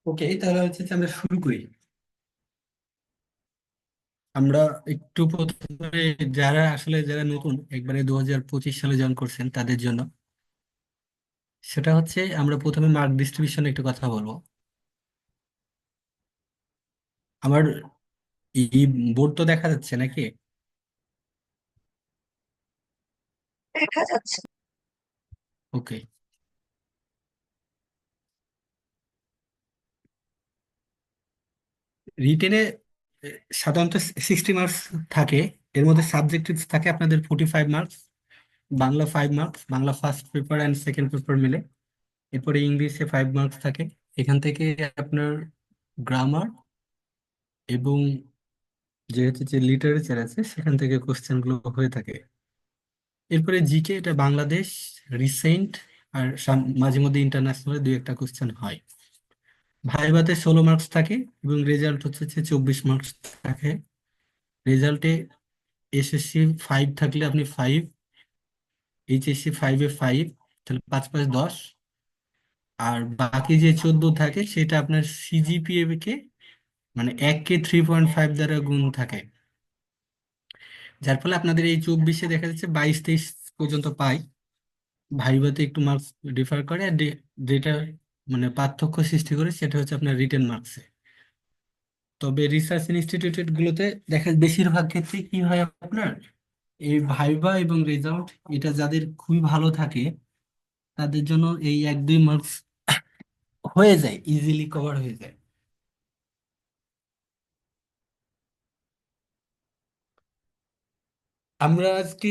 ওকে, তাহলে হচ্ছে যে আমরা শুরু করি। আমরা একটু প্রথমে যারা নতুন একবারে 2025 সালে জয়েন করছেন তাদের জন্য সেটা হচ্ছে আমরা প্রথমে মার্ক ডিস্ট্রিবিউশনে একটু কথা বলবো। আমার এই বোর্ড তো দেখা যাচ্ছে নাকি? দেখা যাচ্ছে। ওকে। রিটেনে সাধারণত 60 মার্কস থাকে। এর মধ্যে সাবজেক্টিভ থাকে আপনাদের 45 marks. Bangla 5 marks, Bangla first paper and second paper মিলে। এরপরে ইংলিশে 5 মার্কস থাকে। এখান থেকে আপনার গ্রামার এবং যেহেতু যে লিটারেচার আছে সেখান থেকে কোশ্চেন গুলো হয়ে থাকে। এরপরে জিকে, এটা বাংলাদেশ রিসেন্ট আর মাঝে মধ্যে ইন্টারন্যাশনাল দুই একটা কোশ্চেন হয়। ভাইভাতে 16 মার্কস থাকে এবং রেজাল্ট হচ্ছে যে 24 মার্কস থাকে। রেজাল্টে এসএসসি 5 থাকলে আপনি 5, এইচএসসি 5-এ 5, তাহলে 5-5-10। আর বাকি যে 14 থাকে সেটা আপনার সিজিপিএ কে মানে 1-কে 3.5 দ্বারা গুণ থাকে। যার ফলে আপনাদের এই 24-এ দেখা যাচ্ছে 22-23 পর্যন্ত পাই। ভাইভাতে একটু মার্কস ডিফার করে, আর যেটা মানে পার্থক্য সৃষ্টি করে সেটা হচ্ছে আপনার রিটেন মার্কসে। তবে রিসার্চ ইনস্টিটিউট গুলোতে দেখা বেশিরভাগ ক্ষেত্রে কি হয় আপনার এই ভাইভা এবং রেজাল্ট, এটা যাদের খুবই ভালো থাকে তাদের জন্য এই 1-2 মার্কস হয়ে যায়, ইজিলি কভার হয়ে যায়। আমরা আজকে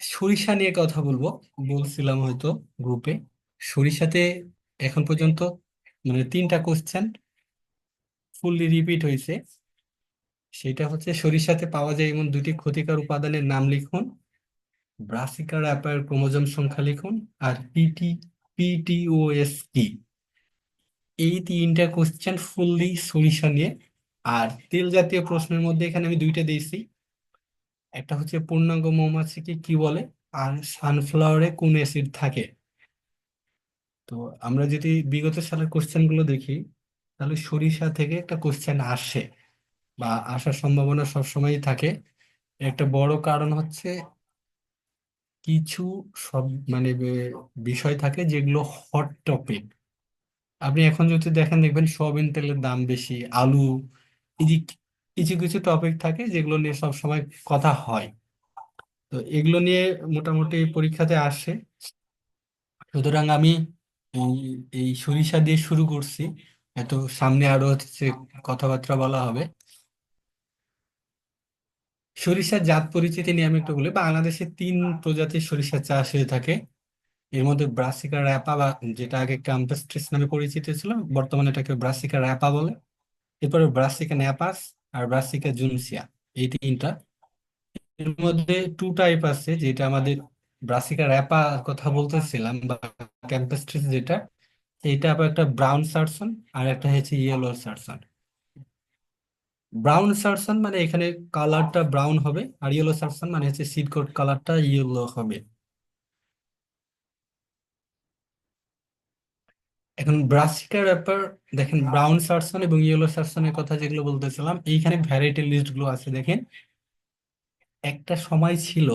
সরিষা নিয়ে কথা বলবো, বলছিলাম হয়তো গ্রুপে। সরিষাতে এখন পর্যন্ত মানে 3টা কোশ্চেন ফুললি রিপিট হয়েছে। সেটা হচ্ছে সরিষাতে পাওয়া যায় এমন 2টি ক্ষতিকর উপাদানের নাম লিখুন, ব্রাসিকা র্যাপার ক্রোমোজোম সংখ্যা লিখুন, আর পিটিওএস কি। এই 3টা কোশ্চেন ফুললি সরিষা নিয়ে। আর তেল জাতীয় প্রশ্নের মধ্যে এখানে আমি 2টা দিয়েছি। একটা হচ্ছে পূর্ণাঙ্গ মৌমাছিকে কি বলে, আর সানফ্লাওয়ারে কোন অ্যাসিড থাকে। তো আমরা যদি বিগত সালের কোশ্চেন গুলো দেখি তাহলে সরিষা থেকে একটা কোশ্চেন আসে বা আসার সম্ভাবনা সবসময়ই থাকে। একটা বড় কারণ হচ্ছে কিছু সব মানে বিষয় থাকে যেগুলো হট টপিক। আপনি এখন যদি দেখেন দেখবেন সয়াবিন তেলের দাম বেশি, আলু, এই যে কিছু কিছু টপিক থাকে যেগুলো নিয়ে সব সময় কথা হয়। তো এগুলো নিয়ে মোটামুটি পরীক্ষাতে আসে। সুতরাং আমি এই এই সরিষা দিয়ে শুরু করছি। এত সামনে আরো হচ্ছে কথাবার্তা বলা হবে। সরিষার জাত পরিচিতি নিয়ে আমি একটু বলি। বাংলাদেশে 3 প্রজাতির সরিষা চাষ হয়ে থাকে। এর মধ্যে ব্রাসিকা র্যাপা, বা যেটা আগে ক্যাম্পাসট্রিস নামে পরিচিত ছিল, বর্তমানে এটাকে ব্রাসিকা র্যাপা বলে। এরপরে ব্রাসিকা ন্যাপাস আর ব্রাসিকা জুনসিয়া, এই 3টা। এর মধ্যে 2 টাইপ আছে, যেটা আমাদের ব্রাসিকা র্যাপা কথা বলতেছিলাম বা ক্যাম্পাসট্রিস যেটা, এটা আবার একটা ব্রাউন সারসন আর একটা হচ্ছে ইয়েলো সারসন। ব্রাউন সারসন মানে এখানে কালারটা ব্রাউন হবে, আর ইয়েলো সারসন মানে হচ্ছে সিড কোট কালারটা ইয়েলো হবে। এখন ব্রাসিকার ব্যাপার, দেখেন ব্রাউন সারসন এবং ইয়েলো সারসনের কথা যেগুলো বলতেছিলাম, এইখানে ভ্যারাইটি লিস্ট গুলো আছে দেখেন। একটা সময় ছিল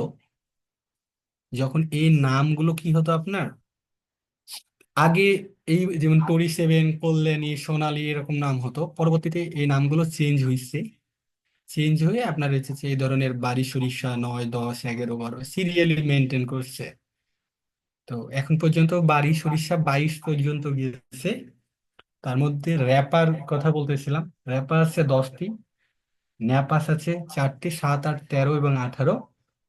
যখন এই নামগুলো কি হতো আপনার, আগে এই যেমন টরি 7, কল্যাণী, সোনালী এরকম নাম হতো। পরবর্তীতে এই নামগুলো চেঞ্জ হয়েছে। চেঞ্জ হয়ে আপনার হচ্ছে যে এই ধরনের বারি সরিষা 9, 10, 11, 12 সিরিয়ালি মেনটেন করছে। তো এখন পর্যন্ত বারি সরিষা 22 পর্যন্ত গিয়েছে। তার মধ্যে র্যাপার কথা বলতেছিলাম, র্যাপার আছে 10টি, ন্যাপাস আছে 4টি, 7, 8, 13 এবং 18।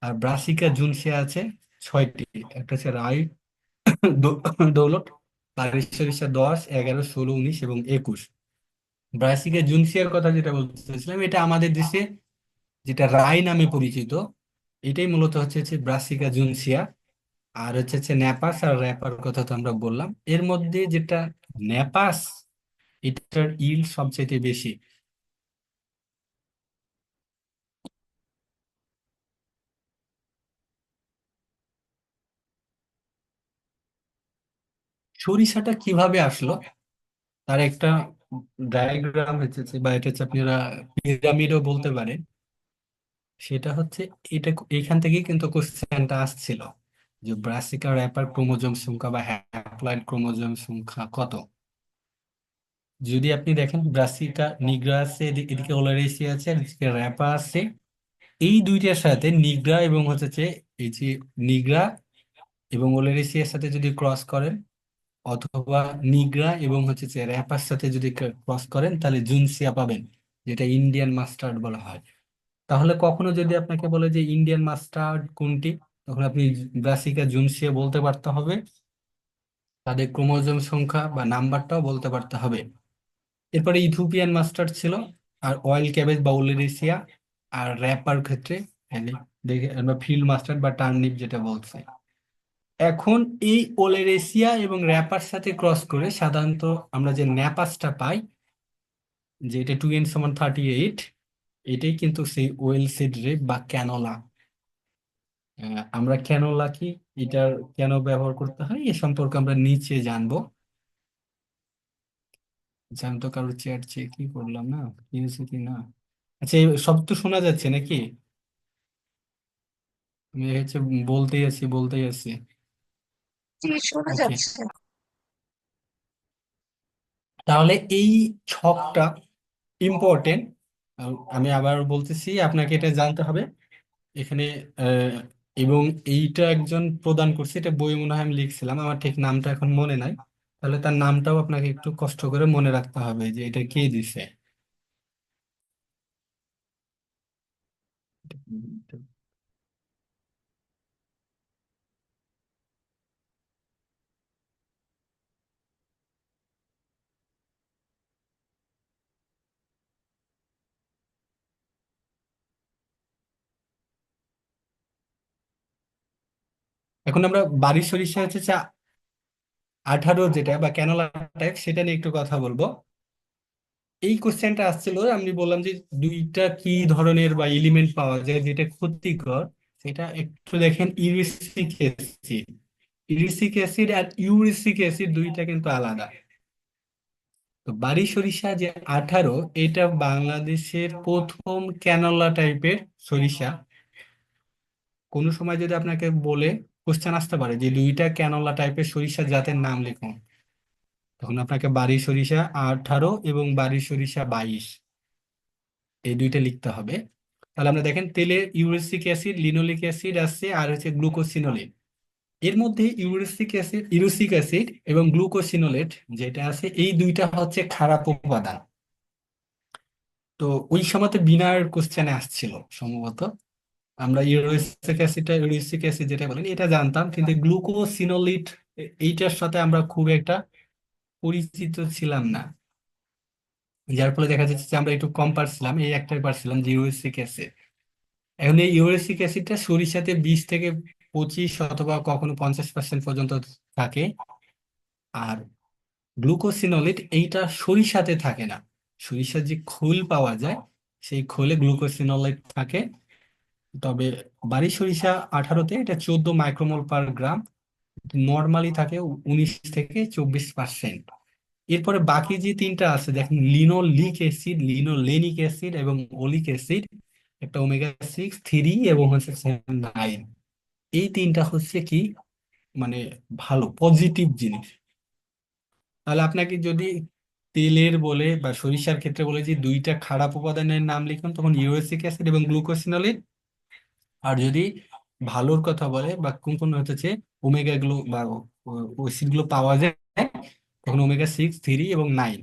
আর ব্রাসিকা জুনসিয়া আছে 6টি। একটা হচ্ছে রাই, দৌলত, বারি সরিষা 10, 11, 16, 19 এবং 21। ব্রাসিকা জুনসিয়ার কথা যেটা বলতেছিলাম, এটা আমাদের দেশে যেটা রাই নামে পরিচিত, এটাই মূলত হচ্ছে ব্রাসিকা জুনসিয়া। আর হচ্ছে ন্যাপাস আর র্যাপার কথা তো আমরা বললাম। এর মধ্যে যেটা ন্যাপাস, এটার ইল্ড সবচাইতে বেশি। সরিষাটা কিভাবে আসলো তার একটা ডায়াগ্রাম হচ্ছে বা এটা হচ্ছে আপনারা পিরামিডও বলতে পারেন। সেটা হচ্ছে এটা এখান থেকেই কিন্তু কোশ্চেনটা আসছিল যে ব্রাসিকা র্যাপার ক্রোমোজোম সংখ্যা বা হ্যাপ্লয়েড ক্রোমোজোম সংখ্যা কত। যদি আপনি দেখেন ব্রাসিকা নিগ্রা আছে, এদিকে ওলারেসিয়া আছে, আর এদিকে র্যাপা আছে। এই দুইটার সাথে নিগ্রা এবং হচ্ছে যে এই যে নিগ্রা এবং ওলারেসিয়ার সাথে যদি ক্রস করেন, অথবা নিগ্রা এবং হচ্ছে যে র্যাপার সাথে যদি ক্রস করেন, তাহলে জুনসিয়া পাবেন, যেটা ইন্ডিয়ান মাস্টার্ড বলা হয়। তাহলে কখনো যদি আপনাকে বলে যে ইন্ডিয়ান মাস্টার্ড কোনটি, তখন আপনি ব্রাসিকা জুনসিয়া বলতে পারতে হবে, তাদের ক্রোমোজোম সংখ্যা বা নাম্বারটাও বলতে পারতে হবে। এরপরে ইথিওপিয়ান মাস্টার্ড ছিল, আর অয়েল ক্যাবেজ বা ওলেরিসিয়া, আর র্যাপার ক্ষেত্রে দেখে আমরা ফিল্ড মাস্টার্ড বা টার্নিপ যেটা বলছে। এখন এই ওলেরেসিয়া এবং র্যাপার সাথে ক্রস করে সাধারণত আমরা যে ন্যাপাসটা পাই, যে এটা 2n=38, এটাই কিন্তু সেই ওয়েল সিড রেপ বা ক্যানোলা। আমরা ক্যানোলা কি, এটার কেন ব্যবহার করতে হয় এ সম্পর্কে আমরা নিচে জানবো। আচ্ছা, আমি তো কারোর চেয়ার চেক কি করলাম না, কি হয়েছে কি না। আচ্ছা, এই সব তো শোনা যাচ্ছে নাকি? আমি হচ্ছে বলতেই আছি। জি, শোনা ওকে, যাচ্ছে। তাহলে এই ছকটা ইম্পর্টেন্ট। আমি আবার বলতেছি, আপনাকে এটা জানতে হবে এখানে। আহ, এবং এইটা একজন প্রদান করছে, এটা বই মনে হয় আমি লিখছিলাম, আমার ঠিক নামটা এখন মনে নাই। তাহলে তার নামটাও আপনাকে একটু কষ্ট করে মনে রাখতে হবে যে এটা কে দিছে। এখন আমরা বাড়ি সরিষা হচ্ছে 18 যেটা বা ক্যানোলা টাইপ, সেটা নিয়ে একটু কথা বলবো। এই কোশ্চেনটা আসছিল, আমি বললাম যে দুইটা কি ধরনের বা এলিমেন্ট পাওয়া যায় যেটা ক্ষতিকর। সেটা একটু দেখেন, ইউরিসিক অ্যাসিড। ইউরিসিক অ্যাসিড আর ইউরিসিক অ্যাসিড দুইটা কিন্তু আলাদা। তো বারি সরিষা যে 18, এটা বাংলাদেশের প্রথম ক্যানোলা টাইপের সরিষা। কোনো সময় যদি আপনাকে বলে কোশ্চেন আসতে পারে যে দুইটা ক্যানোলা টাইপের সরিষা জাতের নাম লিখুন, তখন আপনাকে বারি সরিষা 18 এবং বারি সরিষা 22 এই দুইটা লিখতে হবে। তাহলে আমরা দেখেন, তেলে ইউরেসিক অ্যাসিড, লিনোলিক অ্যাসিড আছে, আর হচ্ছে গ্লুকোসিনোলেট। এর মধ্যে ইউরেসিক অ্যাসিড এবং গ্লুকোসিনোলেট যেটা আছে, এই দুইটা হচ্ছে খারাপ উপাদান। তো ওই সময়তে বিনার কোশ্চেনে আসছিল সম্ভবত। আমরা ইউরেসিক অ্যাসিড যেটা বলেন এটা জানতাম, কিন্তু গ্লুকোসিনোলিট এইটার সাথে আমরা খুব একটা পরিচিত ছিলাম না। যার ফলে দেখা যাচ্ছে যে আমরা একটু কম পারছিলাম, এই একটাই পারছিলাম যে ইউরেসিক অ্যাসিড। এখন এই ইউরেসিক অ্যাসিডটা সরিষাতে 20 থেকে 25 অথবা কখনো 50% পর্যন্ত থাকে। আর গ্লুকোসিনোলেট এইটা সরিষাতে থাকে না। সরিষার যে খোল পাওয়া যায়, সেই খোলে গ্লুকোসিনোলেট থাকে। তবে বারি সরিষা 18-তে এটা 14 মাইক্রোমোল/গ্রাম, নর্মালি থাকে 19 থেকে 24%। এরপরে বাকি যে তিনটা আছে দেখেন, লিনোলিক অ্যাসিড, লিনোলেনিক অ্যাসিড এবং ওলিক অ্যাসিড, একটা ওমেগা 6, 3 এবং হচ্ছে 9। এই তিনটা হচ্ছে কি, মানে ভালো পজিটিভ জিনিস। তাহলে আপনাকে যদি তেলের বলে বা সরিষার ক্ষেত্রে বলে যে দুইটা খারাপ উপাদানের নাম লিখুন, তখন ইউরেসিক অ্যাসিড এবং গ্লুকোসিনোলেট। আর যদি ভালোর কথা বলে বা কোন কোন হচ্ছে ওমেগা গুলো বা অ্যাসিড গুলো পাওয়া যায়, তখন ওমেগা 6, 3 এবং 9।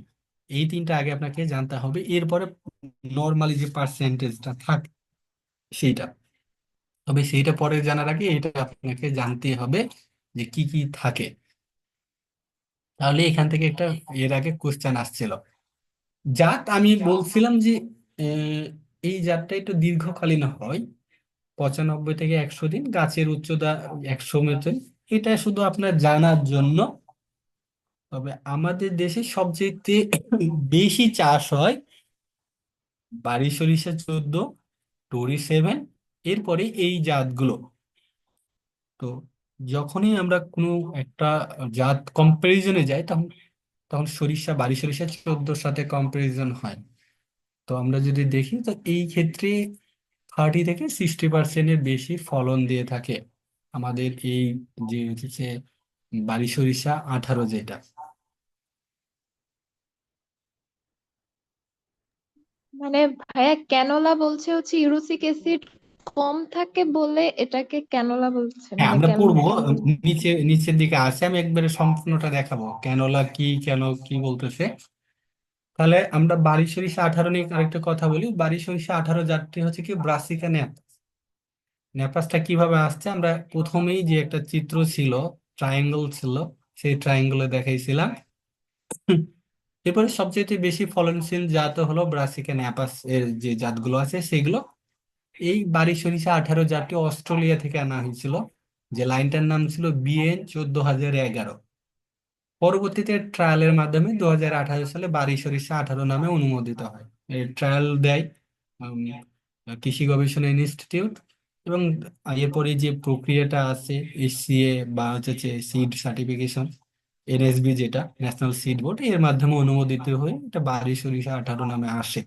এই তিনটা আগে আপনাকে জানতে হবে, এরপরে নর্মালি যে পার্সেন্টেজটা থাকে সেইটা। তবে সেইটা পরে জানার আগে এটা আপনাকে জানতে হবে যে কি কি থাকে। তাহলে এখান থেকে একটা এর আগে কোশ্চেন আসছিল। জাত আমি বলছিলাম যে আহ, এই জাতটা একটু দীর্ঘকালীন হয়, 95 থেকে 100 দিন, গাছের উচ্চতা 100 মিটার। এটা শুধু আপনার জানার জন্য। তবে আমাদের দেশে সবচেয়ে বেশি চাষ হয় বারি সরিষা 14, টরি 7, এরপরে এই জাতগুলো। তো যখনই আমরা কোনো একটা জাত কম্পারিজনে যাই, তখন তখন সরিষা, বারি সরিষা 14-র সাথে কম্পারিজন হয়। তো আমরা যদি দেখি, তো এই ক্ষেত্রে 30 থেকে 60%-এর বেশি ফলন দিয়ে থাকে আমাদের এই যে হচ্ছে বারি সরিষা 18 যেটা। মানে ভাইয়া ক্যানোলা বলছে হচ্ছে ইউরোসিক অ্যাসিড কম থাকে বলে এটাকে ক্যানোলা বলছে, হ্যাঁ, মানে আমরা কেন পড়বো, কেন বলছে? নিচের দিকে আছে, আমি একবারে সম্পূর্ণটা দেখাবো ক্যানোলা কি, কেন কি বলতেছে। তাহলে আমরা বারি সরিষা 18 নিয়ে আরেকটা কথা বলি। বারি সরিষা 18 জাতটি হচ্ছে কি ব্রাসিকা ন্যাপ। ন্যাপাসটা কিভাবে আসছে, আমরা প্রথমেই যে একটা চিত্র ছিল, ট্রায়াঙ্গেল ছিল, সেই ট্রায়াঙ্গেলে দেখাইছিলাম। এরপরে সবচেয়ে বেশি ফলনশীল জাত হলো ব্রাসিকা ন্যাপাস এর যে জাতগুলো আছে সেগুলো। এই বারি সরিষা 18 জাতটি অস্ট্রেলিয়া থেকে আনা হয়েছিল, যে লাইনটার নাম ছিল বিএন 14,011। পরবর্তীতে ট্রায়ালের মাধ্যমে 2018 সালে বারি সরিষা 18 নামে অনুমোদিত হয়। এই ট্রায়াল দেয় উম, কৃষি গবেষণা ইনস্টিটিউট। এবং এরপরে যে প্রক্রিয়াটা আছে, এসসিএ বা হচ্ছে সিড সার্টিফিকেশন, এনএসবি যেটা ন্যাশনাল সিড বোর্ড, এর মাধ্যমে অনুমোদিত হয়ে এটা বারি সরিষা 18 নামে আসে।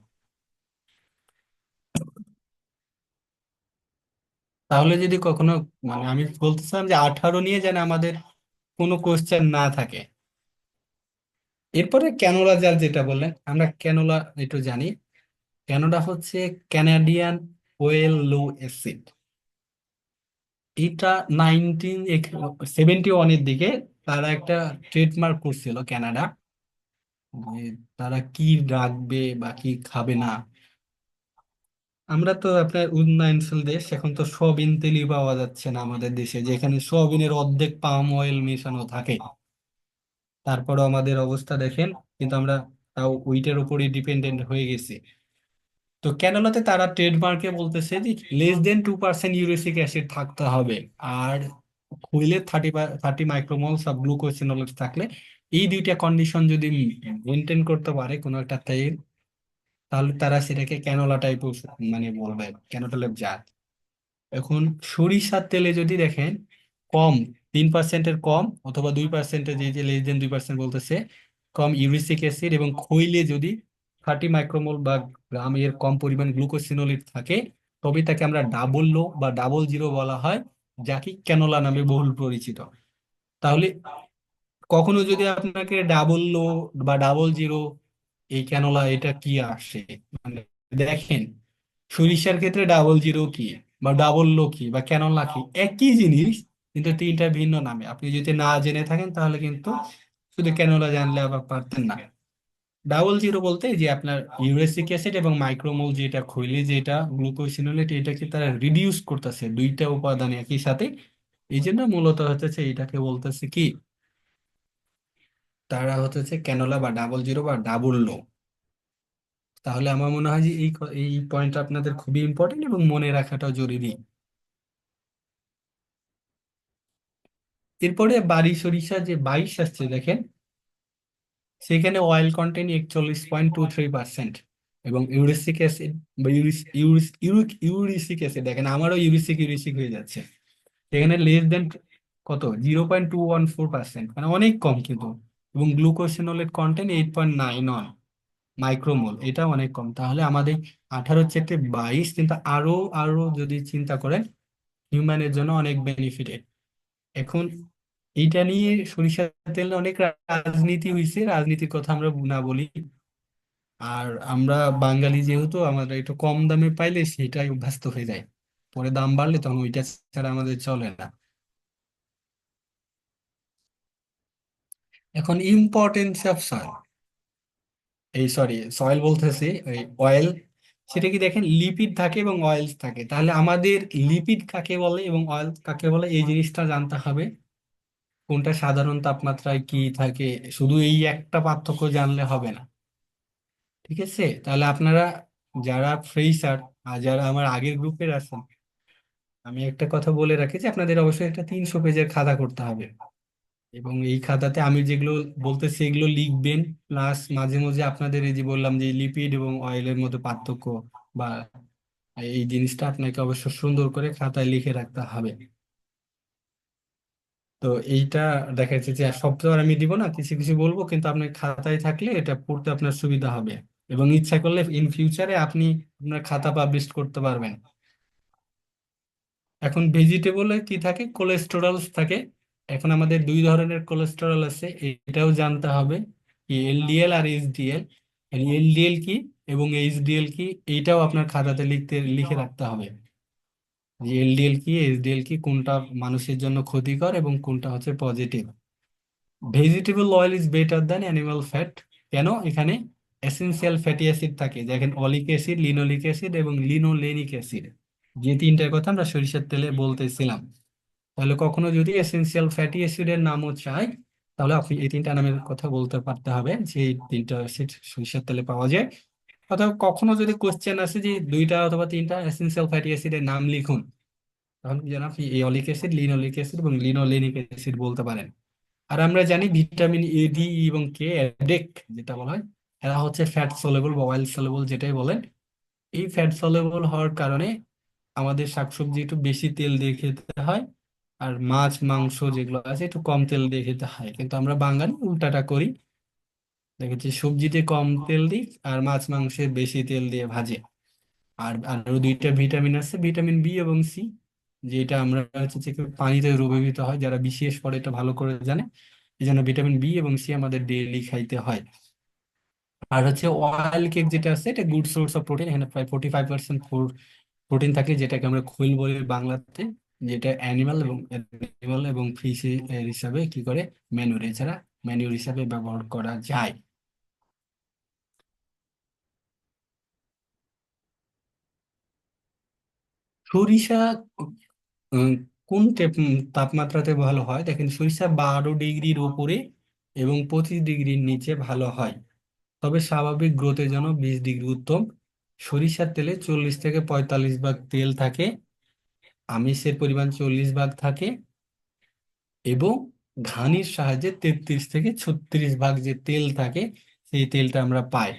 তাহলে যদি কখনো, মানে আমি বলতেছিলাম যে 18 নিয়ে যেন আমাদের কোনো কোশ্চেন না থাকে। এরপরে ক্যানোলা জার যেটা বললেন, আমরা ক্যানোলা একটু জানি। ক্যানোলা হচ্ছে ক্যানাডিয়ান ওয়েল লো অ্যাসিড। এটা 1971-এর দিকে তারা একটা ট্রেডমার্ক করছিল কানাডা, যে তারা কি রাখবে বা কি খাবে না। আমরা তো আপনার উন্নয়নশীল দেশ, এখন তো সয়াবিন তেলই পাওয়া যাচ্ছে না আমাদের দেশে, যেখানে সয়াবিনের অর্ধেক পাম অয়েল মেশানো থাকে। তারপরও আমাদের অবস্থা দেখেন, কিন্তু আমরা তাও ওইটার উপরই ডিপেন্ডেন্ট হয়ে গেছি। তো ক্যানোলাতে তারা ট্রেডমার্কে বলতেছে যে less than 2% ইউরেসিক অ্যাসিড থাকতে হবে। আর খৈলে 30 মাইক্রোমোল সব গ্লুকোসিনোলেট থাকলে, এই দুইটা কন্ডিশন যদি মেনটেন করতে পারে কোনো একটা তেল, তাহলে তারা সেটাকে ক্যানোলা টাইপ মানে বলবে, ক্যানোলা জাত। এখন সরিষার তেলে যদি দেখেন, কম 3%-এর কম অথবা 2%-এর, যে যে less than 2% বলতেছে, কম ইউরিসিক অ্যাসিড, এবং খৈলে যদি 30 মাইক্রোমোল বা গ্রাম এর কম পরিমাণ গ্লুকোসিনোলেট থাকে, তবে তাকে আমরা ডাবল লো বা ডাবল জিরো বলা হয়, যা কি ক্যানোলা নামে বহুল পরিচিত। তাহলে কখনো যদি আপনাকে ডাবল লো বা ডাবল জিরো, এই ক্যানোলা এটা কি আসে, মানে দেখেন, সরিষার ক্ষেত্রে ডাবল জিরো কি বা ডাবল লো কি বা ক্যানোলা কি, একই জিনিস, কিন্তু তিনটা ভিন্ন নামে। আপনি যদি না জেনে থাকেন তাহলে কিন্তু শুধু ক্যানোলা জানলে আবার পারতেন না। ডাবল জিরো বলতে যে আপনার ইউরেসিক অ্যাসিড এবং মাইক্রোমোল যেটা খৈলে যেটা গ্লুকোসিনোলেট, এটাকে তারা রিডিউস করতেছে দুইটা উপাদান একই সাথে। এই জন্য মূলত হচ্ছে এটাকে বলতেছে কি, তারা হচ্ছে ক্যানোলা বা ডাবল জিরো বা ডাবল লো। তাহলে আমার মনে হয় যে এই পয়েন্টটা আপনাদের খুবই ইম্পর্টেন্ট এবং মনে রাখাটাও জরুরি। এরপরে বারি সরিষা যে 22 আসছে দেখেন, সেখানে অয়েল কন্টেন্ট 41.23%, এবং ইউরিসিক অ্যাসিড বা ইউরিসিক অ্যাসিড দেখেন, আমারও ইউরিসিক হয়ে যাচ্ছে, এখানে লেস দেন কত 0.214%, মানে অনেক কম কিন্তু। এবং গ্লুকোসিনোলেট কন্টেন্ট 8.91 মাইক্রোমোল, এটা অনেক কম। তাহলে আমাদের 18 চেয়ে 22 কিন্তু আরো আরো যদি চিন্তা করেন, হিউম্যানের জন্য অনেক বেনিফিটেড। এখন এইটা নিয়ে সরিষার তেল নিয়ে অনেক রাজনীতি হয়েছে, রাজনীতির কথা আমরা না বলি। আর আমরা বাঙালি যেহেতু, আমাদের একটু কম দামে পাইলে সেটাই অভ্যস্ত হয়ে যায়, পরে দাম বাড়লে তখন ওইটা ছাড়া আমাদের চলে না। এখন ইম্পর্টেন্স অফ সয়েল, এই সরি সয়েল বলতেছি, ওই অয়েল, সেটা কি দেখেন, লিপিড থাকে এবং অয়েলস থাকে। তাহলে আমাদের লিপিড কাকে বলে এবং অয়েল কাকে বলে, এই জিনিসটা জানতে হবে। কোনটা সাধারণ তাপমাত্রায় কি থাকে, শুধু এই একটা পার্থক্য জানলে হবে না। ঠিক আছে, তাহলে আপনারা যারা ফ্রেশার আর যারা আমার আগের গ্রুপের আছেন, আমি একটা কথা বলে রাখি যে আপনাদের অবশ্যই একটা 300 পেজের খাতা করতে হবে। এবং এই খাতাতে আমি যেগুলো বলতেছি এগুলো লিখবেন, প্লাস মাঝে মাঝে আপনাদের এই যে বললাম যে লিপিড এবং অয়েলের মধ্যে পার্থক্য বা এই জিনিসটা আপনাকে অবশ্য সুন্দর করে খাতায় লিখে রাখতে হবে। তো এইটা দেখা যাচ্ছে যে সব তো আর আমি দিব না, কিছু কিছু বলবো, কিন্তু আপনার খাতায় থাকলে এটা পড়তে আপনার সুবিধা হবে, এবং ইচ্ছা করলে ইন ফিউচারে আপনি আপনার খাতা পাবলিশ করতে পারবেন। এখন ভেজিটেবলে কি থাকে, কোলেস্টেরল থাকে। এখন আমাদের দুই ধরনের কোলেস্টেরল আছে, এটাও জানতে হবে, এলডিএল আর এইচডিএল। এলডিএল কি এবং এইচডিএল কি, এইটাও আপনার খাতাতে লিখে রাখতে হবে, যে এলডিএল কি এইচডিএল কি, কোনটা মানুষের জন্য ক্ষতিকর এবং কোনটা হচ্ছে positive. Vegetable oil is better than animal fat. কেন? এখানে এসেনশিয়াল ফ্যাটি অ্যাসিড থাকে, দেখেন অলিক অ্যাসিড, লিনোলিক অ্যাসিড এবং লিনোলেনিক অ্যাসিড, যে তিনটার কথা আমরা সরিষার তেলে বলতেছিলাম। তাহলে কখনো যদি এসেনশিয়াল ফ্যাটি অ্যাসিডের নামও চাই, তাহলে আপনি এই তিনটা নামের কথা বলতে পারতে হবে, যে এই তিনটা অ্যাসিড সরিষার তেলে পাওয়া যায়। অথবা কখনো যদি কোশ্চেন আসে যে দুইটা অথবা তিনটা এসেনশিয়াল ফ্যাটি অ্যাসিডের নাম লিখুন, তখন যেন আপনি এওলিক অ্যাসিড, লিনোলিক অ্যাসিড এবং লিনোলেনিক অ্যাসিড বলতে পারেন। আর আমরা জানি ভিটামিন এ, ডি, ই এবং কে, এডেক যেটা বলা হয়, এরা হচ্ছে ফ্যাট সলেবল বা অয়েল সলেবল যেটাই বলেন। এই ফ্যাট সলেবল হওয়ার কারণে আমাদের শাকসবজি একটু বেশি তেল দিয়ে খেতে হয়, আর মাছ মাংস যেগুলো আছে একটু কম তেল দিয়ে খেতে হয়। কিন্তু আমরা বাঙালি উল্টাটা করি, দেখেছি সবজিতে কম তেল দিই আর মাছ মাংসে বেশি তেল দিয়ে ভাজি। আর আরো দুইটা ভিটামিন আছে, ভিটামিন বি এবং সি, যেটা আমরা হচ্ছে যে কেউ পানিতে দ্রবীভূত হয়, যারা বিশেষ করে এটা ভালো করে জানে। এই জন্য ভিটামিন বি এবং সি আমাদের ডেইলি খাইতে হয়। আর হচ্ছে অয়েল কেক যেটা আছে, এটা গুড সোর্স অফ প্রোটিন, এখানে প্রায় 45% প্রোটিন থাকে, যেটাকে আমরা খৈল বলি বাংলাতে, যেটা অ্যানিমাল এবং ফিশ এর হিসাবে কি করে, ম্যানুর, এছাড়া ম্যানুর হিসাবে ব্যবহার করা যায়। সরিষা উম, কোন তাপমাত্রাতে ভালো হয়, দেখেন সরিষা 12 ডিগ্রির উপরে এবং 25 ডিগ্রির নিচে ভালো হয়, তবে স্বাভাবিক গ্রোথের জন্য 20 ডিগ্রি উত্তম। সরিষার তেলে 40 থেকে 45 ভাগ তেল থাকে, আমিষের পরিমাণ 40 ভাগ থাকে, এবং ঘানির সাহায্যে 33 থেকে 36 ভাগ যে তেল থাকে, সেই তেলটা আমরা পাই।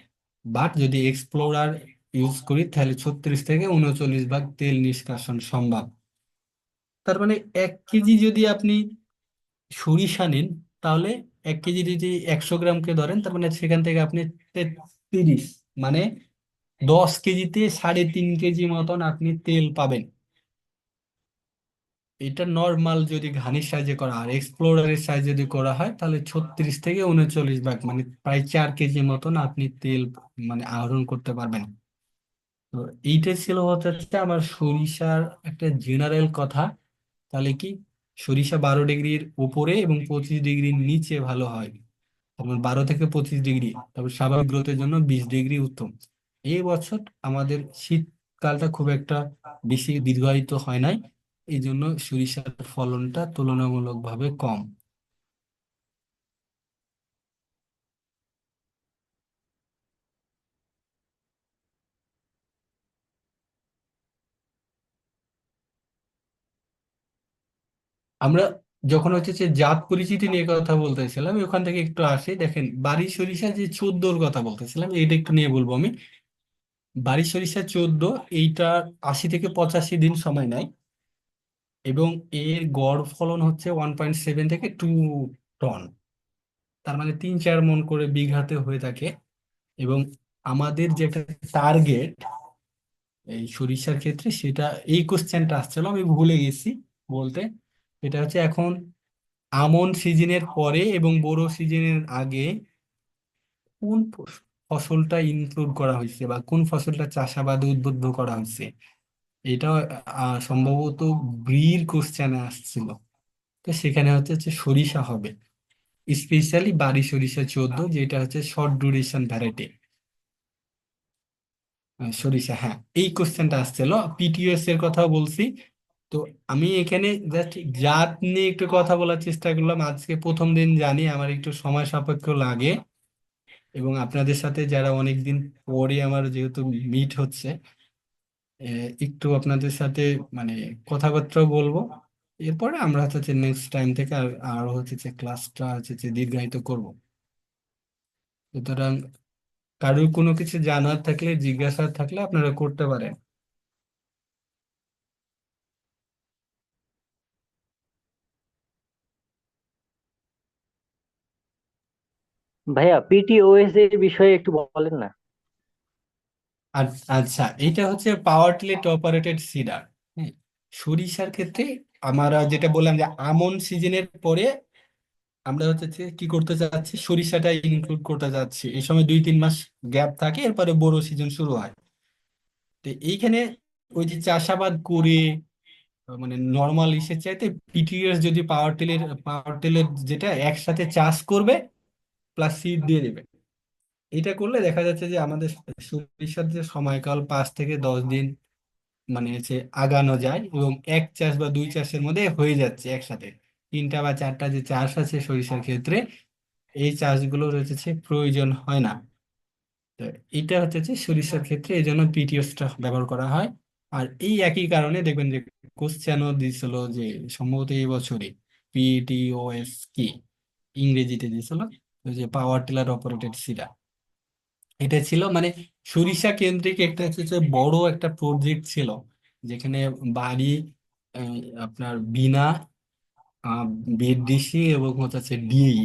বাট যদি এক্সপ্লোরার ইউজ করি, তাহলে 36 থেকে 39 ভাগ তেল নিষ্কাশন সম্ভব। তার মানে 1 কেজি যদি আপনি সরিষা নেন, তাহলে 1 কেজি যদি 100 গ্রামকে ধরেন, তার মানে সেখান থেকে আপনি 33, মানে 10 কেজিতে 3.5 কেজি মতন আপনি তেল পাবেন। এটা নর্মাল যদি ঘানির সাইজে করা, আর এক্সপ্লোরারের সাইজ যদি করা হয়, তাহলে 36 থেকে 39 ভাগ, মানে প্রায় 4 কেজি মতন আপনি তেল মানে আহরণ করতে পারবেন। তো এইটাই ছিল হচ্ছে আমার সরিষার একটা জেনারেল কথা। তাহলে কি, সরিষা 12 ডিগ্রির উপরে এবং 25 ডিগ্রির নিচে ভালো হয়, তারপর 12 থেকে 25 ডিগ্রি, তারপর স্বাভাবিক গ্রোথের জন্য 20 ডিগ্রি উত্তম। এই বছর আমাদের শীতকালটা খুব একটা বেশি দীর্ঘায়িত হয় নাই, এই জন্য সরিষার ফলনটা তুলনামূলকভাবে কম। আমরা যখন হচ্ছে যে জাত পরিচিতি নিয়ে কথা বলতেছিলাম, ওখান থেকে একটু আসি, দেখেন বাড়ি সরিষা যে 14-র কথা বলতেছিলাম, এইটা একটু নিয়ে বলবো আমি। বাড়ি সরিষা 14, এইটা 80 থেকে 85 দিন সময় নেয়, এবং এর গড় ফলন হচ্ছে 1.7 থেকে 2 টন, তার মানে 3-4 মণ করে বিঘাতে হয়ে থাকে। এবং আমাদের যেটা টার্গেট এই সরিষার ক্ষেত্রে, সেটা এই কোশ্চেনটা আসছিল, আমি ভুলে গেছি বলতে। এটা হচ্ছে এখন আমন সিজনের পরে এবং বোরো সিজনের আগে কোন ফসলটা ইনক্লুড করা হয়েছে বা কোন ফসলটা চাষাবাদে উদ্বুদ্ধ করা হয়েছে, এটা সম্ভবত ব্রির কোশ্চেনে আসছিল। তো সেখানে হচ্ছে যে সরিষা হবে, স্পেশালি বাড়ি সরিষা 14, যেটা হচ্ছে শর্ট ডিউরেশন ভ্যারাইটি সরিষা। হ্যাঁ, এই কোশ্চেনটা আসছিল, পিটিএস এর কথা বলছি। তো আমি এখানে জাস্ট জাত নিয়ে একটু কথা বলার চেষ্টা করলাম, আজকে প্রথম দিন, জানি আমার একটু সময় সাপেক্ষ লাগে, এবং আপনাদের সাথে যারা অনেকদিন পরে আমার যেহেতু মিট হচ্ছে, একটু আপনাদের সাথে মানে কথাবার্তা বলবো। এরপরে আমরা হচ্ছে নেক্সট টাইম থেকে আরো হচ্ছে যে ক্লাসটা হচ্ছে যে দীর্ঘায়িত করব। সুতরাং কারোর কোনো কিছু জানার থাকলে, জিজ্ঞাসা থাকলে আপনারা করতে পারেন। ভাইয়া পিটিওএস এর বিষয়ে একটু বলেন না। আচ্ছা, এটা হচ্ছে পাওয়ার টিলেট অপারেটেড সিডার। হ্যাঁ, সরিষার ক্ষেত্রে আমরা যেটা বললাম যে আমন সিজনের পরে আমরা হচ্ছে যে কি করতে চাচ্ছি, সরিষাটা ইনক্লুড করতে যাচ্ছি। এই সময় 2-3 মাস গ্যাপ থাকে, এরপরে বোরো সিজন শুরু হয়। তো এইখানে ওই যে চাষাবাদ করে মানে নর্মাল ইসের চাইতে পিটিএস যদি পাওয়ার টিলের যেটা একসাথে চাষ করবে প্লাস সিড দিয়ে দেবে, এটা করলে দেখা যাচ্ছে যে আমাদের সরিষার যে সময়কাল 5 থেকে 10 দিন মানে হচ্ছে আগানো যায়, এবং এক চাষ বা দুই চাষের মধ্যে হয়ে যাচ্ছে একসাথে। 3টা বা 4টা যে চাষ আছে সরিষার ক্ষেত্রে, এই চাষগুলোর হচ্ছে প্রয়োজন হয় না। তো এটা হচ্ছে সরিষার ক্ষেত্রে এই জন্য পিটিওসটা ব্যবহার করা হয়। আর এই একই কারণে দেখবেন যে কোশ্চেনও দিছিল যে সম্ভবত এই বছরই পিটিওএস কি ইংরেজিতে দিছিল, ওই যে পাওয়ার টিলার অপারেটেড সিডা। এটা ছিল মানে সরিষা কেন্দ্রিক একটা হচ্ছে যে বড় একটা প্রজেক্ট ছিল, যেখানে বাড়ি, আহ, আপনার বিনা, আহ, বিএডিসি এবং হচ্ছে ডিই,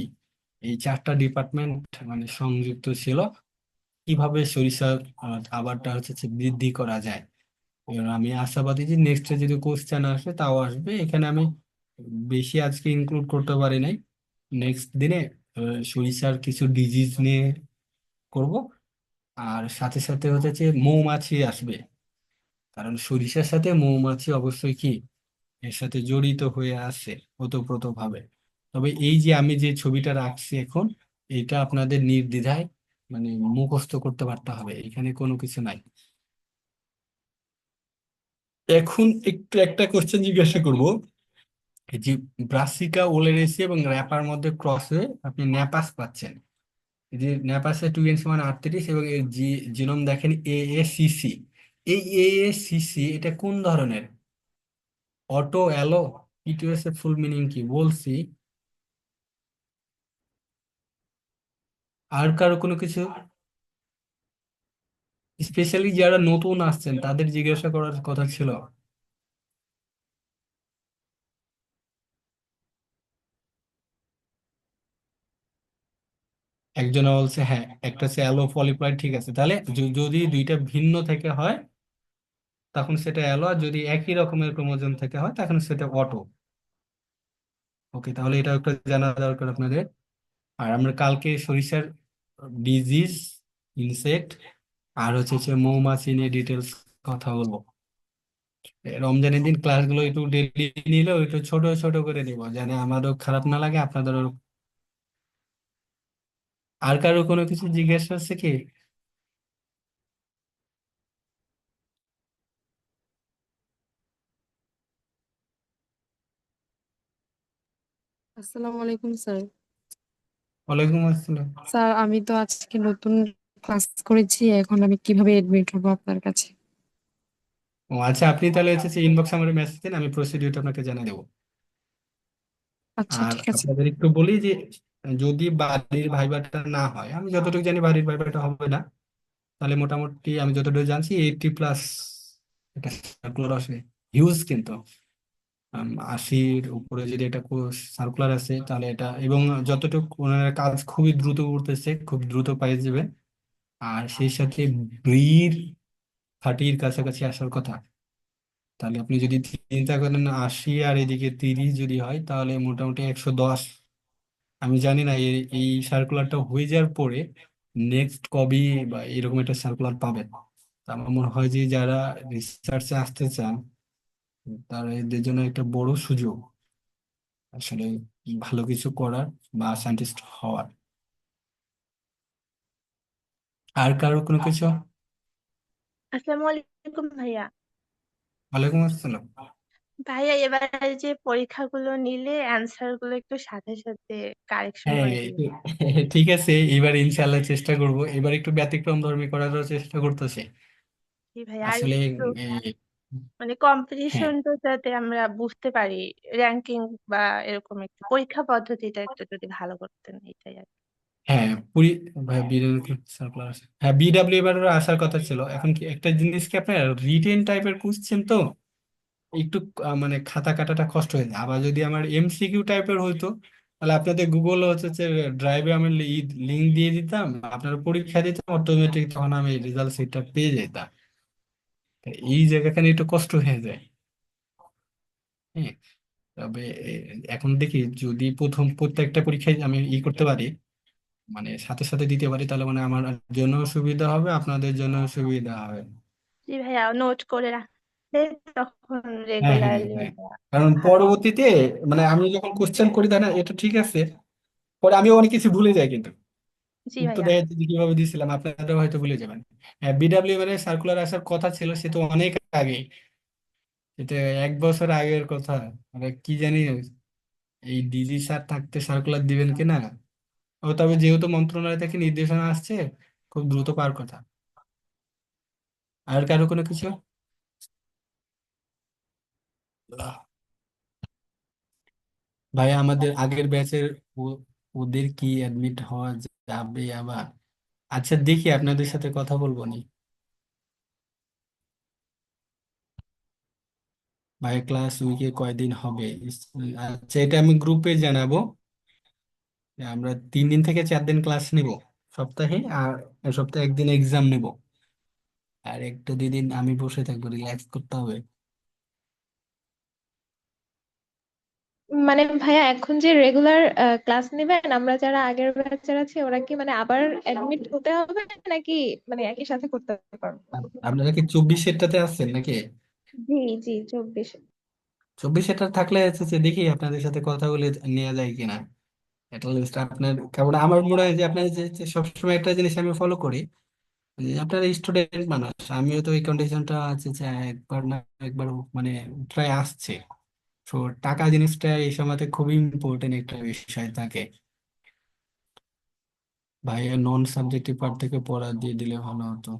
এই 4টা ডিপার্টমেন্ট মানে সংযুক্ত ছিল কিভাবে সরিষার আবারটা হচ্ছে বৃদ্ধি করা যায়। এবার আমি আশাবাদী যে নেক্সট যদি কোশ্চেন আসে তাও আসবে এখানে। আমি বেশি আজকে ইনক্লুড করতে পারি নাই, নেক্সট দিনে সরিষার কিছু ডিজিজ নিয়ে করব। আর সাথে সাথে হচ্ছে মৌমাছি আসবে, কারণ সরিষার সাথে মৌমাছি অবশ্যই কি এর সাথে জড়িত হয়ে আছে ওতপ্রোত ভাবে। তবে এই যে আমি যে ছবিটা রাখছি এখন, এটা আপনাদের নির্দ্বিধায় মানে মুখস্থ করতে পারতে হবে, এখানে কোনো কিছু নাই। এখন একটু একটা কোশ্চেন জিজ্ঞাসা করব। এই যে ব্রাসিকা ওলেরেসি এবং র্যাপার মধ্যে ক্রস হয়ে আপনি ন্যাপাস পাচ্ছেন। এই যে ন্যাপাসে 2n=38 এবং এর জিনোম দেখেন এএসিসি। এই এএসিসি এটা কোন ধরনের? Auto aloe? পিটিওএস এর ফুল মিনিং কি বলছি। আর কারো কোনো কিছু, স্পেশালি যারা নতুন আসছেন তাদের জিজ্ঞাসা করার কথা ছিল। একজনে বলছে হ্যাঁ, একটা হচ্ছে অ্যালো পলিপ্লয়েড, ঠিক আছে। তাহলে যদি দুইটা ভিন্ন থেকে হয় তখন সেটা অ্যালো, আর যদি একই রকমের ক্রোমোজোম থেকে হয় তখন সেটা অটো। ওকে, তাহলে এটা একটা জানা দরকার আপনাদের। আর আমরা কালকে সরিষার ডিজিজ, ইনসেক্ট আর হচ্ছে মৌমাছি নিয়ে ডিটেলস কথা বলবো। রমজানের দিন ক্লাসগুলো একটু ডেলি নিলেও একটু ছোট ছোট করে নিব, যেন আমারও খারাপ না লাগে আপনাদেরও। আর কারো কোনো কিছু জিজ্ঞাসা আছে কি? আসসালামু আলাইকুম স্যার। ওয়ালাইকুম আসসালাম। স্যার আমি তো আজকে নতুন ক্লাস করেছি, এখন আমি কিভাবে এডমিট হবো আপনার কাছে? ও আচ্ছা, আপনি তাহলে হচ্ছে ইনবক্স আমার মেসেজ দিন, আমি প্রসিডিউরটা আপনাকে জানিয়ে দেবো। আচ্ছা আর ঠিক আছে। আপনাদের একটু বলি যে যদি বাড়ির ভাইবাটা না হয়, আমি যতটুকু জানি বাড়ির ভাইবাটা হবে না, তাহলে মোটামুটি আমি যতটুকু জানছি 80+ এটা সার্কুলার আসবে, হিউজ কিন্তু। 80-র উপরে যদি এটা সার্কুলার আছে তাহলে এটা, এবং যতটুকু ওনার কাজ খুবই দ্রুত করতেছে, খুব দ্রুত পাই যাবে। আর সেই সাথে ব্রির 30-র কাছাকাছি আসার কথা। তাহলে আপনি যদি চিন্তা করেন 80 আর এদিকে 30 যদি হয় তাহলে মোটামুটি 110। আমি জানি না এই সার্কুলারটা হয়ে যাওয়ার পরে নেক্সট কবে বা এরকম একটা সার্কুলার পাবেন। তা আমার মনে হয় যে যারা রিসার্চে আসতে চান তারা এদের জন্য একটা বড় সুযোগ আসলে ভালো কিছু করার বা সায়েন্টিস্ট হওয়ার। আর কারো কোনো কিছু? আসসালামু আলাইকুম ভাইয়া। ওয়ালাইকুম আসসালাম। ভাইয়া এবার যে পরীক্ষাগুলো নিলে অ্যান্সার গুলো একটু সাথে সাথে কারেকশন হ্যাঁ, করে দিবেন। ঠিক আছে, এবার ইনশাল্লাহ চেষ্টা করব। এবার একটু ব্যতিক্রম ধর্মী করারও চেষ্টা করতেছি জি ভাইয়া, আর আসলে। একটু এ, মানে হ্যাঁ, কম্পিটিশনটা যাতে আমরা বুঝতে পারি, র্যাঙ্কিং বা এরকম একটু পরীক্ষা পদ্ধতিটা একটু যদি ভালো করতেন এটাই আর কি। হ্যাঁ পুরি সার্কুলার, হ্যাঁ বিডাব্লিউ এবার আসার কথা ছিল। এখন কি একটা জিনিস কি, আপনার রিটেন টাইপের কোশ্চেন তো একটু মানে খাতা কাটাটা কষ্ট হয়ে যায়। আবার যদি আমার এমসিকিউ টাইপের হইতো তাহলে আপনাদের গুগল হচ্ছে যে ড্রাইভে আমি লিঙ্ক দিয়ে দিতাম, আপনারা পরীক্ষা দিতাম, অটোমেটিক তখন আমি রেজাল্ট সিটটা পেয়ে যেতাম। তা এই জায়গাখানে একটু কষ্ট হয়ে যায়। হ্যাঁ, তবে এখন দেখি যদি প্রথম প্রত্যেকটা পরীক্ষায় আমি করতে পারি, মানে সাথে সাথে দিতে পারি, তাহলে মানে আমার জন্য সুবিধা হবে, আপনাদের জন্য সুবিধা হবে। জি ভাইয়া, নোট করে রাখলে তখন হ্যাঁ, হ্যাঁ, রেগুলারলি হ্যাঁ। কারণ ভালো। পরবর্তীতে মানে আমি যখন কোশ্চেন করি তাই না, এটা ঠিক আছে, পরে আমি অনেক কিছু ভুলে যাই, কিন্তু জি উত্তর ভাইয়া। দেখা যাচ্ছে যে কিভাবে দিয়েছিলাম আপনারাও হয়তো ভুলে যাবেন। হ্যাঁ, বিডাব্লিউ মানে সার্কুলার আসার কথা ছিল, সে তো অনেক আগে, এটা 1 বছর আগের কথা। মানে কি জানি, এই ডিজি স্যার থাকতে সার্কুলার দিবেন কিনা। ও তবে যেহেতু মন্ত্রণালয় থেকে নির্দেশনা আসছে, খুব দ্রুত পার কথা। আর কারো কোনো কিছু? ভাই আমাদের আগের ব্যাচের ওদের কি অ্যাডমিট হওয়া যাবে আবার? আচ্ছা দেখি, আপনাদের সাথে কথা বলবো নি। ভাই ক্লাস উইকে কয়দিন হবে? আচ্ছা, এটা আমি গ্রুপে জানাবো। আমরা 3 দিন থেকে 4 দিন ক্লাস নিব সপ্তাহে, আর সপ্তাহে একদিন এক্সাম নিব, আর 1 2 দিন আমি বসে থাকবো, রিল্যাক্স করতে হবে। মানে ভাইয়া এখন যে রেগুলার ক্লাস নেবেন, আমরা যারা আগের ব্যাচের আছি ওরা কি মানে আবার অ্যাডমিট হতে হবে নাকি মানে একই সাথে করতে পারবো? আপনারা কি 24-এরটাতে আছেন নাকি? জি জি, 24। 24-এরটা থাকলে হচ্ছে যে দেখি আপনাদের সাথে কথা বলে নেওয়া যায় কিনা। এটা লিস্ট আপনার, কারণ আমার মনে হয় যে আপনার যে সবসময় একটা জিনিস আমি ফলো করি, যে আপনার স্টুডেন্ট মানুষ, আমিও তো এই কন্ডিশনটা আছে যে একবার না একবার মানে প্রায় আসছে। তো টাকা জিনিসটা এই সময়তে খুবই ইম্পর্টেন্ট একটা বিষয় থাকে। ভাই নন সাবজেক্টিভ পার্ট থেকে পড়া দিয়ে দিলে ভালো হতো।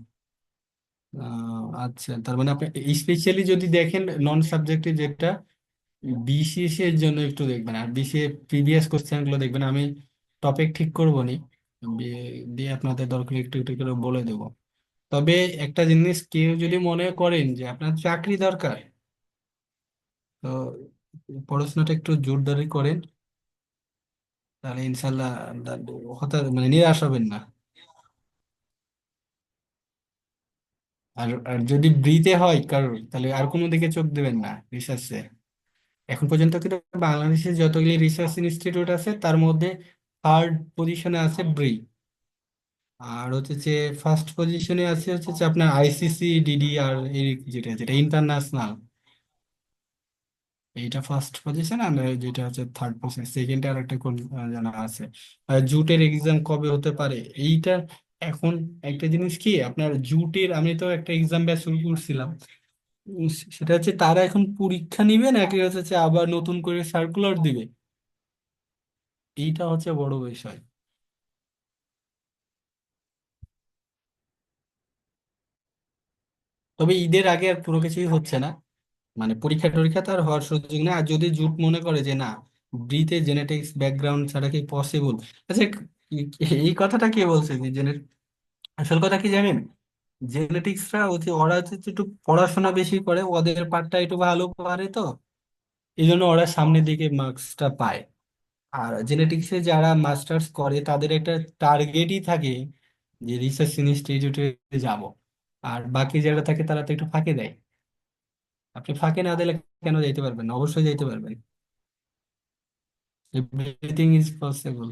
আচ্ছা, তার মানে আপনি স্পেশালি যদি দেখেন নন সাবজেক্টিভ যেটা, বিসিএস এর জন্য একটু দেখবেন, আর বিসিএ প্রিভিয়াস কোশ্চেন গুলো দেখবেন। আমি টপিক ঠিক করবো নি, দিয়ে আপনাদের দরকার একটু একটু করে বলে দেবো। তবে একটা জিনিস, কেউ যদি মনে করেন যে আপনার চাকরি দরকার, তো পড়াশোনাটা একটু জোরদারি করেন, তাহলে ইনশাল্লাহ হঠাৎ মানে নিরাশ হবেন না। আর আর যদি ব্রিতে হয় কারোর, তাহলে আর কোনো দিকে চোখ দেবেন না রিসার্চে। এখন পর্যন্ত কিন্তু বাংলাদেশে যতগুলি রিসার্চ ইনস্টিটিউট আছে তার মধ্যে 3rd পজিশনে আছে ব্রি। আর হচ্ছে যে ফার্স্ট পজিশনে আছে হচ্ছে যে আপনার আইসিসি ডিডিআর, এই যেটা যেটা ইন্টারন্যাশনাল, এইটা ফার্স্ট পজিশন। আর যেটা হচ্ছে 3rd পজিশন, সেকেন্ডে আর একটা কোন জানা আছে। আর জুটের এক্সাম কবে হতে পারে এইটা, এখন একটা জিনিস কি, আপনার জুটের আমি তো একটা এক্সাম ব্যাচ শুরু করছিলাম। সেটা হচ্ছে তারা এখন পরীক্ষা নিবে নাকি হচ্ছে যে আবার নতুন করে সার্কুলার দিবে, এইটা হচ্ছে বড় বিষয়। তবে ঈদের আগে আর পুরো কিছুই হচ্ছে না, মানে পরীক্ষা টরীক্ষা তো আর হওয়ার সুযোগ নেই। আর যদি জুট মনে করে যে না, ব্রিতে জেনেটিক্স ব্যাকগ্রাউন্ড ছাড়া কি পসিবল? আচ্ছা, এই কথাটা কে বলছে যে আসল কথা কি জানেন, জেনেটিক্সরা হচ্ছে ওরা হচ্ছে একটু পড়াশোনা বেশি করে, ওদের পাঠটা একটু ভালো পারে, তো এই জন্য ওরা সামনের দিকে মার্কসটা পায়। আর জেনেটিক্সে যারা মাস্টার্স করে তাদের একটা টার্গেটই থাকে যে রিসার্চ ইনস্টিটিউটে যাব। আর বাকি যারা থাকে তারা তো একটু ফাঁকে দেয়। আপনি ফাঁকে না দিলে কেন যাইতে পারবেন না? অবশ্যই যাইতে পারবেন। Everything is possible.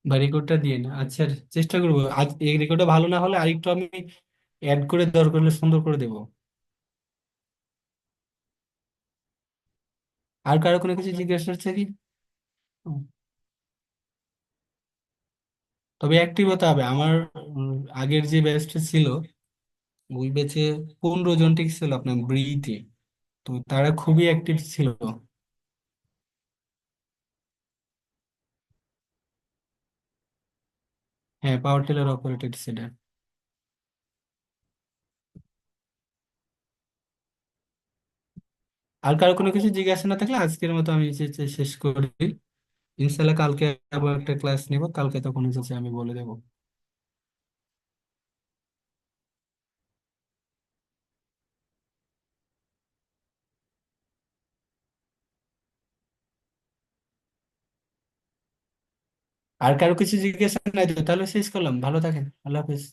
বা রেকর্ডটা দিয়ে না, আচ্ছা, চেষ্টা করবো। আজ এই রেকর্ডটা ভালো না হলে আরেকটু আমি অ্যাড করে দরকার হলে সুন্দর করে দেবো। আর কারো কোনো কিছু জিজ্ঞাসা হচ্ছে কি? হুম। তবে অ্যাক্টিভ হতে হবে। আমার আগের যে ব্যাচটা ছিল, ওই ব্যাচে 15 জন ঠিক ছিল আপনার ব্রিতে, তো তারা খুবই অ্যাক্টিভ ছিল। হ্যাঁ, পাওয়ার টিলার অপারেটেড সেটা। আর কারো কোনো কিছু জিজ্ঞাসা না থাকলে আজকের মতো আমি শেষ করি। ইনশাল্লাহ কালকে আবার একটা ক্লাস নিব, কালকে তখন হচ্ছে আমি বলে দেবো। আর কারো কিছু জিজ্ঞাসা নাই তো? তাহলে শেষ করলাম। ভালো থাকেন। আল্লাহ হাফেজ।